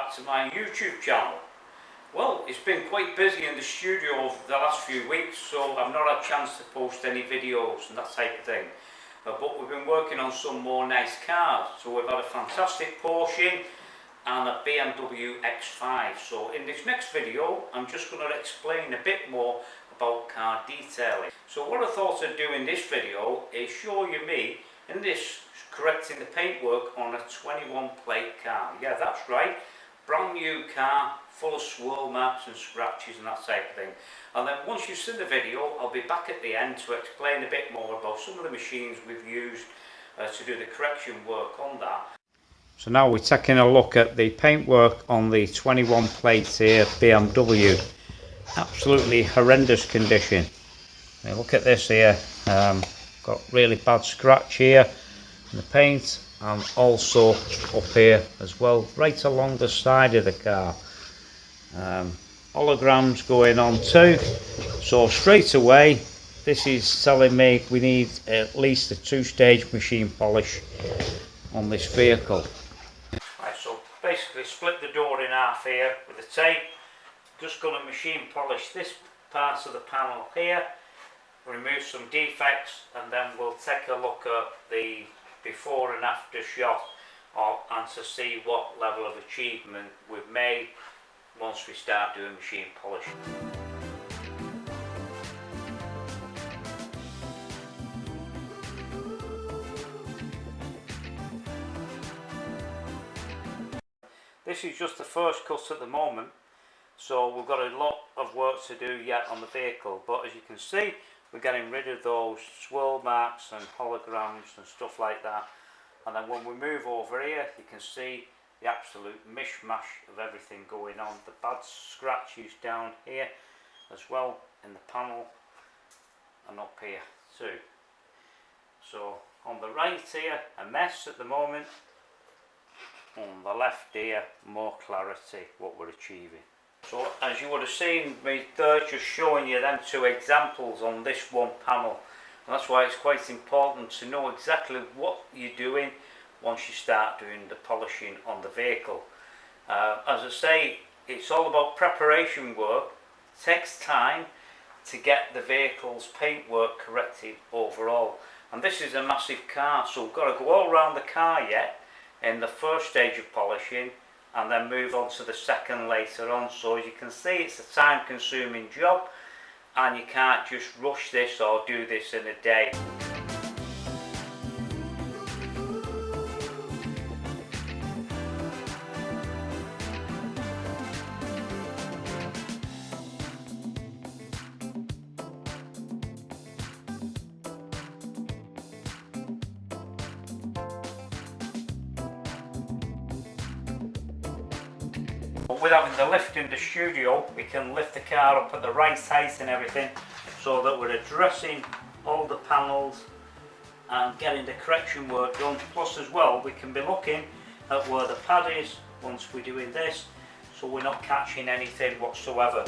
back to my YouTube channel. Well, it's been quite busy in the studio over the last few weeks, so I've not had a chance to post any videos and that type of thing. But we've been working on some more nice cars. So we've had a fantastic Porsche and a BMW X5. So in this next video, I'm just going to explain a bit more about car detailing. So what I thought I'd do in this video is show you me in this correcting the paintwork on a 21 plate car. Yeah, that's right, brand new car, full of swirl marks and scratches and that type of thing. And then once you've seen the video, I'll be back at the end to explain a bit more about some of the machines we've used to do the correction work on that. So now we're taking a look at the paintwork on the 21 plates here, BMW. Absolutely horrendous condition. Now look at this here, got really bad scratch here in the paint, and also up here as well, right along the side of the car. Holograms going on too, so straight away this is telling me we need at least a two-stage machine polish on this vehicle. Right, so basically split the door in half here with the tape. Just going to machine polish this part of the panel here, remove some defects, and then we'll take a look at the before and after shot and to see what level of achievement we've made once we start doing machine polishing. This is just the first cut at the moment, so we've got a lot of work to do yet on the vehicle, but as you can see, we're getting rid of those swirl marks and holograms and stuff like that. And then when we move over here, you can see the absolute mishmash of everything going on. The bad scratches down here as well in the panel and up here too. So on the right here, a mess at the moment. On the left here, more clarity, what we're achieving. So as you would have seen me there, just showing you them two examples on this one panel, and that's why it's quite important to know exactly what you're doing once you start doing the polishing on the vehicle. As I say, it's all about preparation work. It takes time to get the vehicle's paintwork corrected overall, and this is a massive car, so we've got to go all around the car yet in the first stage of polishing, and then move on to the second later on. So as you can see, it's a time consuming job, and you can't just rush this or do this in a day. But with having the lift in the studio, we can lift the car up at the right height and everything, so that we're addressing all the panels and getting the correction work done. Plus as well, we can be looking at where the pad is once we're doing this, so we're not catching anything whatsoever.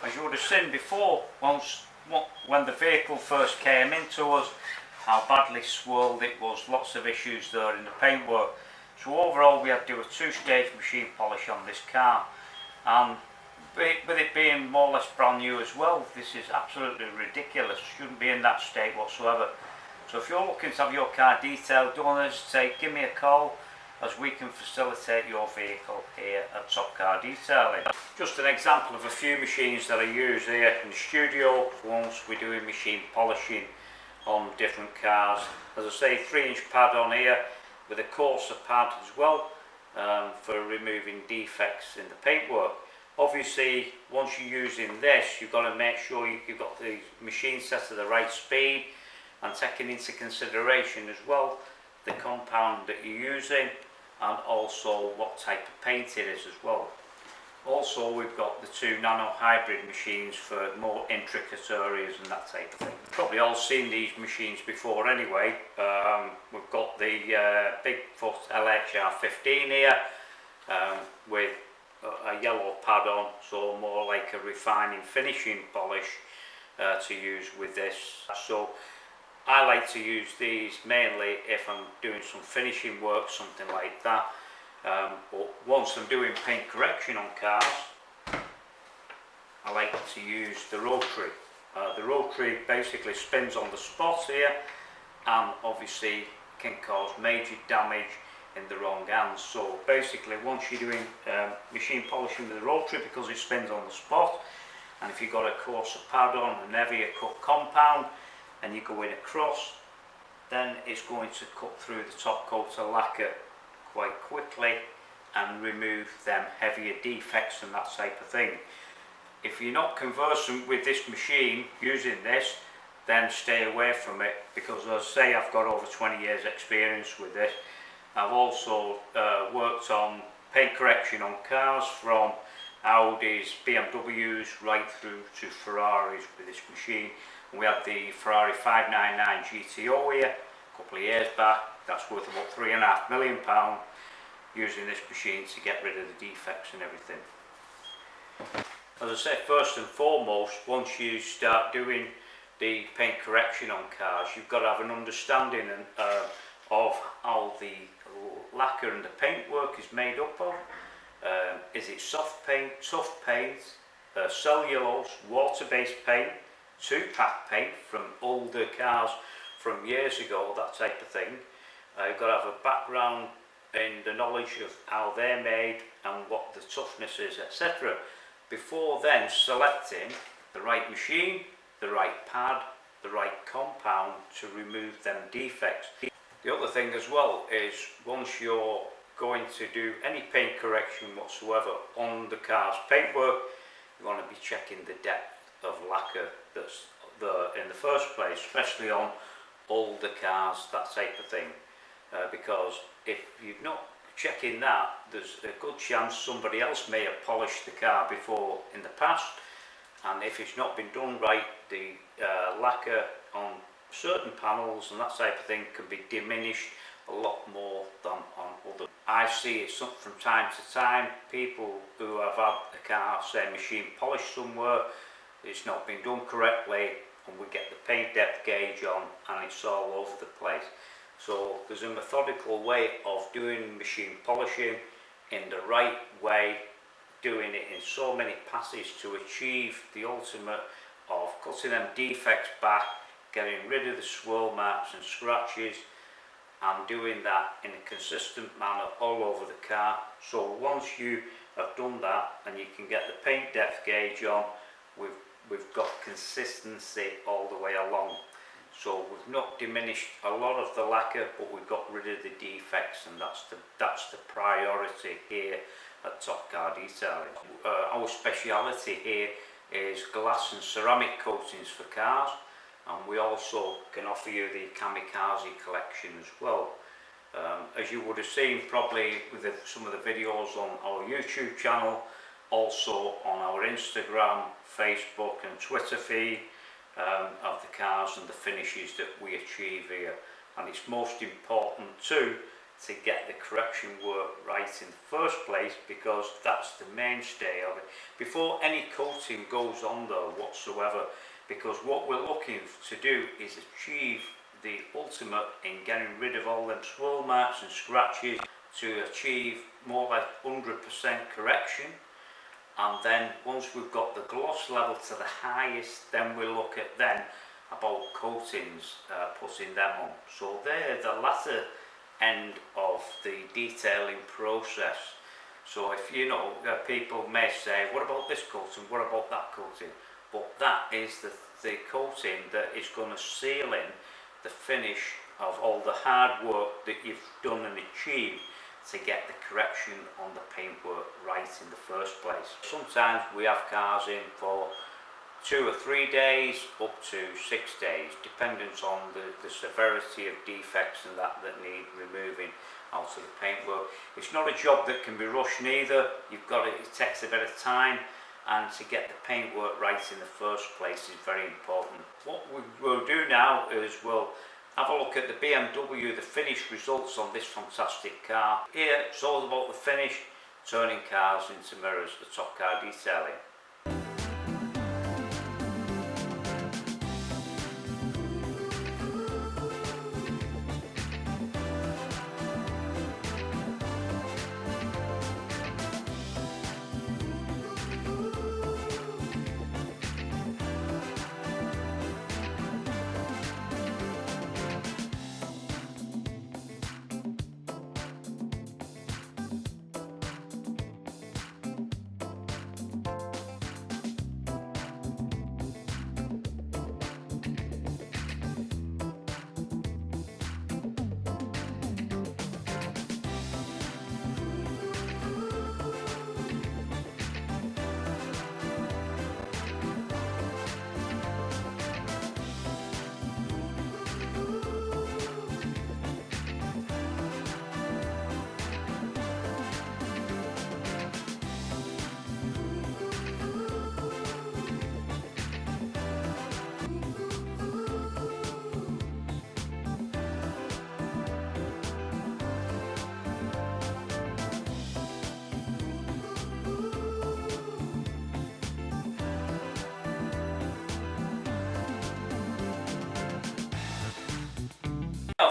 As you would have seen before, when the vehicle first came into us, how badly swirled it was, lots of issues there in the paintwork. So overall we had to do a two-stage machine polish on this car, and with it being more or less brand new as well, this is absolutely ridiculous. Shouldn't be in that state whatsoever. So if you're looking to have your car detailed, don't hesitate, give me a call, as we can facilitate your vehicle here at Top Car Detailing. Just an example of a few machines that I use here in the studio once we're doing machine polishing on different cars. As I say, 3-inch pad on here with a coarser pad as well for removing defects in the paintwork. Obviously, once you're using this, you've got to make sure you've got the machine set to the right speed, and taking into consideration as well the compound that you're using and also what type of paint it is as well. Also, we've got the two nano hybrid machines for more intricate areas and that type of thing. You've probably all seen these machines before anyway. We've got the Bigfoot LHR15 here with a yellow pad on, so more like a refining finishing polish to use with this. So I like to use these mainly if I'm doing some finishing work, something like that. But once I'm doing paint correction on cars, I like to use the rotary. The rotary basically spins on the spot here and obviously can cause major damage in the wrong hands. So basically once you're doing machine polishing with the rotary, because it spins on the spot, and if you've got a coarser pad on, an heavier cut compound, and you go in across, then it's going to cut through the top coat of lacquer quite quickly and remove them heavier defects and that type of thing. If you're not conversant with this machine using this, then stay away from it, because as I say, I've got over 20 years experience with this. I've also worked on paint correction on cars from Audis, BMWs right through to Ferraris with this machine. We had the Ferrari 599 GTO here a couple of years back. That's worth about £3.5 million using this machine to get rid of the defects and everything. As I said, first and foremost, once you start doing the paint correction on cars, you've got to have an understanding of how the lacquer and the paintwork is made up of. Is it soft paint, tough paint, cellulose, water-based paint, two-pack paint from older cars from years ago, that type of thing. You've got to have a background in the knowledge of how they're made and what the toughness is, etc. Before then selecting the right machine, the right pad, the right compound to remove them defects. The other thing as well is once you're going to do any paint correction whatsoever on the car's paintwork, you want to be checking the depth of lacquer that's there in the first place, especially on older cars, that type of thing. Because if you're not checking that, there's a good chance somebody else may have polished the car before in the past, and if it's not been done right, the lacquer on certain panels and that type of thing can be diminished a lot more than on other. I see it from time to time, people who have had the car, say, machine polished somewhere, it's not been done correctly, and we get the paint depth gauge on and it's all over the place. So there's a methodical way of doing machine polishing in the right way, doing it in so many passes to achieve the ultimate of cutting them defects back, getting rid of the swirl marks and scratches, and doing that in a consistent manner all over the car. So once you have done that and you can get the paint depth gauge on, we've got consistency all the way along. So we've not diminished a lot of the lacquer, but we've got rid of the defects, and that's the priority here at Top Car Detailing. Our speciality here is glass and ceramic coatings for cars, and we also can offer you the kamikaze collection as well. As you would have seen probably with some of the videos on our YouTube channel, also on our Instagram, Facebook and Twitter feed, of the cars and the finishes that we achieve here. And it's most important too to get the correction work right in the first place, because that's the mainstay of it before any coating goes on there whatsoever, because what we're looking to do is achieve the ultimate in getting rid of all them swirl marks and scratches to achieve more like 100% correction. And then once we've got the gloss level to the highest, then we'll look at then about coatings, putting them on. So they're the latter end of the detailing process. So if you know, people may say, what about this coating, what about that coating? But that is the coating that is going to seal in the finish of all the hard work that you've done and achieved to get the correction on the paintwork right in the first place. Sometimes we have cars in for 2 or 3 days up to 6 days, depending on the severity of defects and that need removing. out of the paintwork. It's not a job that can be rushed neither. It takes a bit of time, and to get the paintwork right in the first place is very important. What we will do now is we'll have a look at the BMW, the finished results on this fantastic car. Here it's all about the finish, turning cars into mirrors, the top car detailing.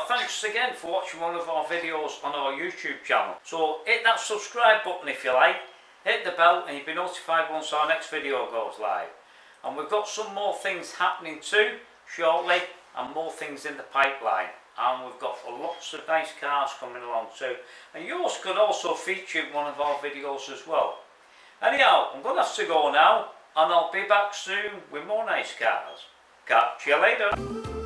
Thanks again for watching one of our videos on our YouTube channel. So hit that subscribe button if you like, hit the bell and you'll be notified once our next video goes live. And we've got some more things happening too shortly, and more things in the pipeline. And we've got lots of nice cars coming along too. And yours could also feature in one of our videos as well. Anyhow, I'm going to have to go now, and I'll be back soon with more nice cars. Catch you later.